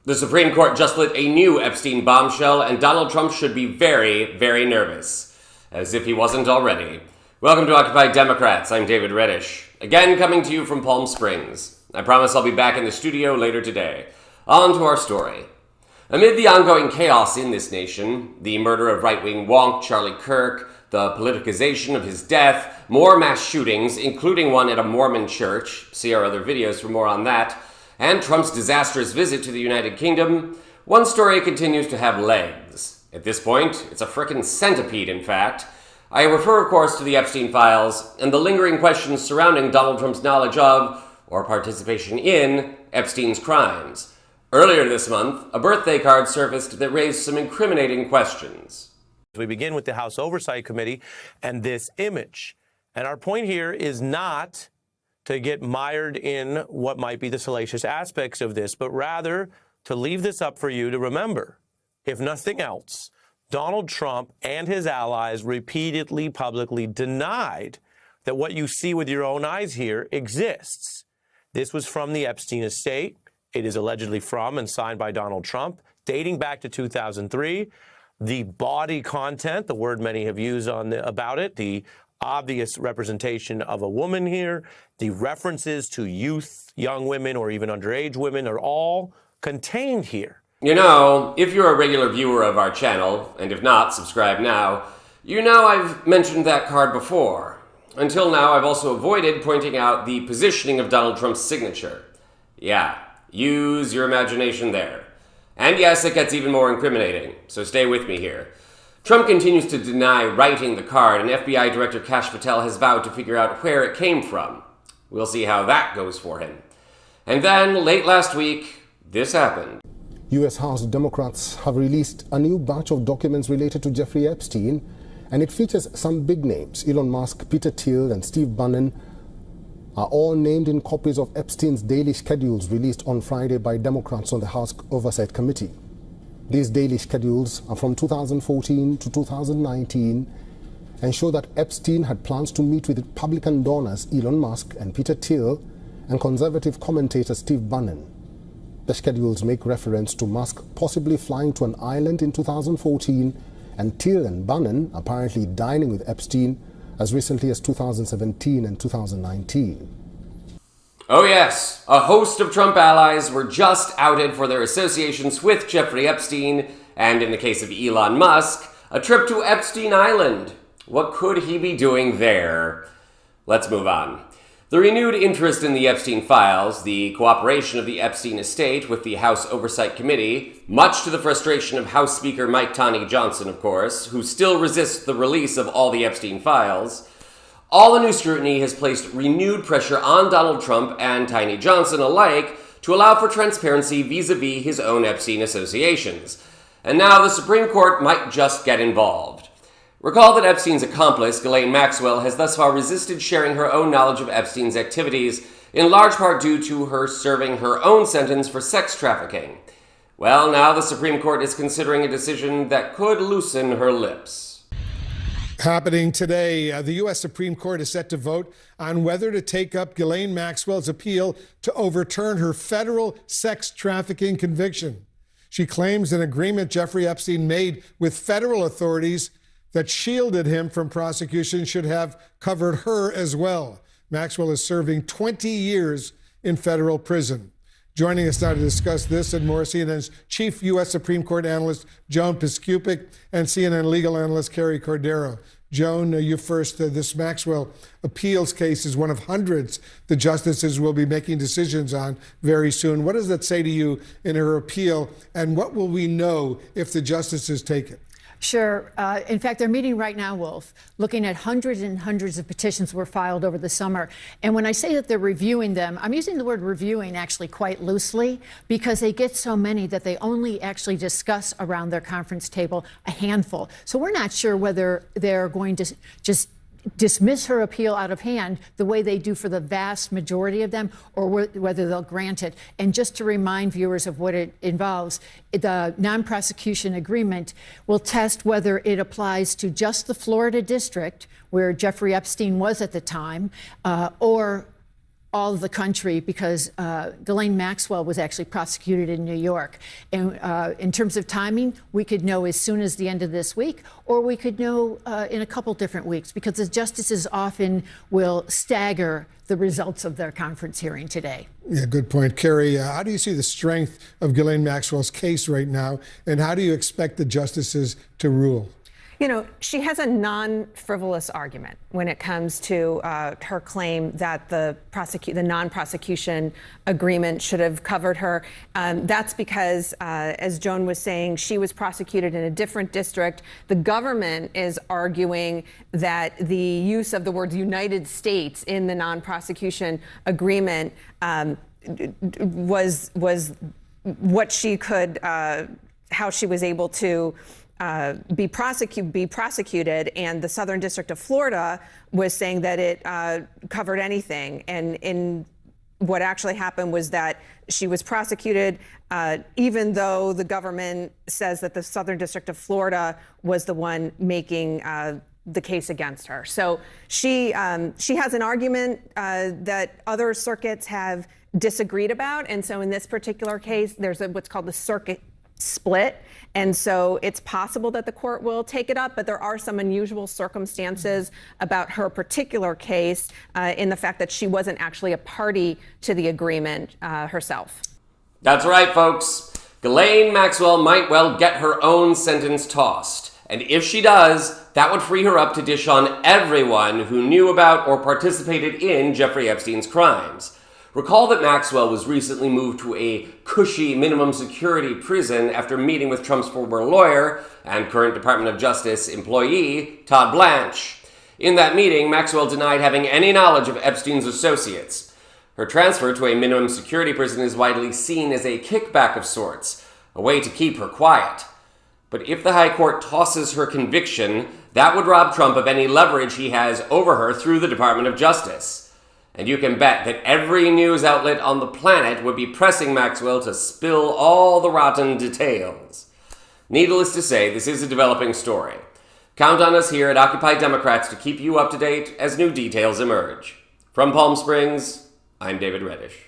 The Supreme Court just lit a new Epstein bombshell, and Donald Trump should be very, very nervous. As if he wasn't already. Welcome to Occupy Democrats. I'm David Reddish. Again, coming to you from Palm Springs. I promise I'll be back in the studio later today. On to our story. Amid the ongoing chaos in this nation, the murder of right-wing wonk Charlie Kirk, the politicization of his death, more mass shootings, including one at a Mormon church, see our other videos for more on that, and Trump's disastrous visit to the United Kingdom, one story continues to have legs. At this point, it's a frickin' centipede, in fact. I refer, of course, to the Epstein files and the lingering questions surrounding Donald Trump's knowledge of, or participation in, Epstein's crimes. Earlier this month, a birthday card surfaced that raised some incriminating questions. We begin with the House Oversight Committee and this image. And our point here is not to get mired in what might be the salacious aspects of this, but rather to leave this up for you to remember. If nothing else, Donald Trump and his allies repeatedly publicly denied that what you see with your own eyes here exists. This was from the Epstein estate. It is allegedly from and signed by Donald Trump, dating back to 2003. The body content, the word many have used about it, the obvious representation of a woman here, the references to youth, young women, or even underage women are all contained here. You know, if you're a regular viewer of our channel, and if not, subscribe now, you know I've mentioned that card before. Until now, I've also avoided pointing out the positioning of Donald Trump's signature. Yeah, use your imagination there. And yes, it gets even more incriminating, so stay with me here. Trump continues to deny writing the card, and FBI Director Kash Patel has vowed to figure out where it came from. We'll see how that goes for him. And then, late last week, this happened. U.S. House Democrats have released a new batch of documents related to Jeffrey Epstein, and it features some big names. Elon Musk, Peter Thiel, and Steve Bannon are all named in copies of Epstein's daily schedules released on Friday by Democrats on the House Oversight Committee. These daily schedules are from 2014 to 2019 and show that Epstein had plans to meet with Republican donors Elon Musk and Peter Thiel and conservative commentator Steve Bannon. The schedules make reference to Musk possibly flying to an island in 2014 and Thiel and Bannon apparently dining with Epstein as recently as 2017 and 2019. Oh yes, a host of Trump allies were just outed for their associations with Jeffrey Epstein, and in the case of Elon Musk, a trip to Epstein Island. What could he be doing there? Let's move on. The renewed interest in the Epstein files, the cooperation of the Epstein estate with the House Oversight Committee, much to the frustration of House Speaker Mike Tani Johnson, of course, who still resists the release of all the Epstein files, all the new scrutiny has placed renewed pressure on Donald Trump and Tani Johnson alike to allow for transparency vis-a-vis his own Epstein associations. And now the Supreme Court might just get involved. Recall that Epstein's accomplice, Ghislaine Maxwell, has thus far resisted sharing her own knowledge of Epstein's activities, in large part due to her serving her own sentence for sex trafficking. Well, now the Supreme Court is considering a decision that could loosen her lips. Happening today, the U.S. Supreme Court is set to vote on whether to take up Ghislaine Maxwell's appeal to overturn her federal sex trafficking conviction. She claims an agreement Jeffrey Epstein made with federal authorities that shielded him from prosecution should have covered her as well. Maxwell is serving 20 years in federal prison. Joining us now to discuss this and more, CNN's chief U.S. Supreme Court analyst, Joan Piskupic, and CNN legal analyst, Carrie Cordero. Joan, you first. This Maxwell appeals case is one of hundreds the justices will be making decisions on very soon. What does that say to you in her appeal, and what will we know if the justices take it? Sure. In fact, they're meeting right now, Wolf, looking at hundreds and hundreds of petitions were filed over the summer. And when I say that they're reviewing them, I'm using the word reviewing actually quite loosely because they get so many that they only actually discuss around their conference table a handful. So we're not sure whether they're going to just dismiss her appeal out of hand the way they do for the vast majority of them, or whether they'll grant it. And just to remind viewers of what it involves, the non-prosecution agreement will test whether it applies to just the Florida district where Jeffrey Epstein was at the time, or all of the country because Ghislaine Maxwell was actually prosecuted in New York. And in terms of timing, we could know as soon as the end of this week, or we could know in a couple different weeks, because the justices often will stagger the results of their conference hearing today. Yeah, good point. Carrie, how do you see the strength of Ghislaine Maxwell's case right now, and how do you expect the justices to rule? You know, she has a non-frivolous argument when it comes to her claim that the non-prosecution agreement should have covered her. That's because, as Joan was saying, she was prosecuted in a different district. The government is arguing that the use of the words United States in the non-prosecution agreement was what she could, how she was able to be prosecuted, and the Southern District of Florida was saying that it covered anything. And in what actually happened was that she was prosecuted, even though the government says that the Southern District of Florida was the one making the case against her. So she has an argument that other circuits have disagreed about, and so in this particular case, there's what's called the circuit split. And so it's possible that the court will take it up, but there are some unusual circumstances about her particular case in the fact that she wasn't actually a party to the agreement herself. That's right, folks. Ghislaine Maxwell might well get her own sentence tossed. And if she does, that would free her up to dish on everyone who knew about or participated in Jeffrey Epstein's crimes. Recall that Maxwell was recently moved to a cushy minimum security prison after meeting with Trump's former lawyer and current Department of Justice employee, Todd Blanche. In that meeting, Maxwell denied having any knowledge of Epstein's associates. Her transfer to a minimum security prison is widely seen as a kickback of sorts, a way to keep her quiet. But if the High Court tosses her conviction, that would rob Trump of any leverage he has over her through the Department of Justice. And you can bet that every news outlet on the planet would be pressing Maxwell to spill all the rotten details. Needless to say, this is a developing story. Count on us here at Occupy Democrats to keep you up to date as new details emerge. From Palm Springs, I'm David Reddish.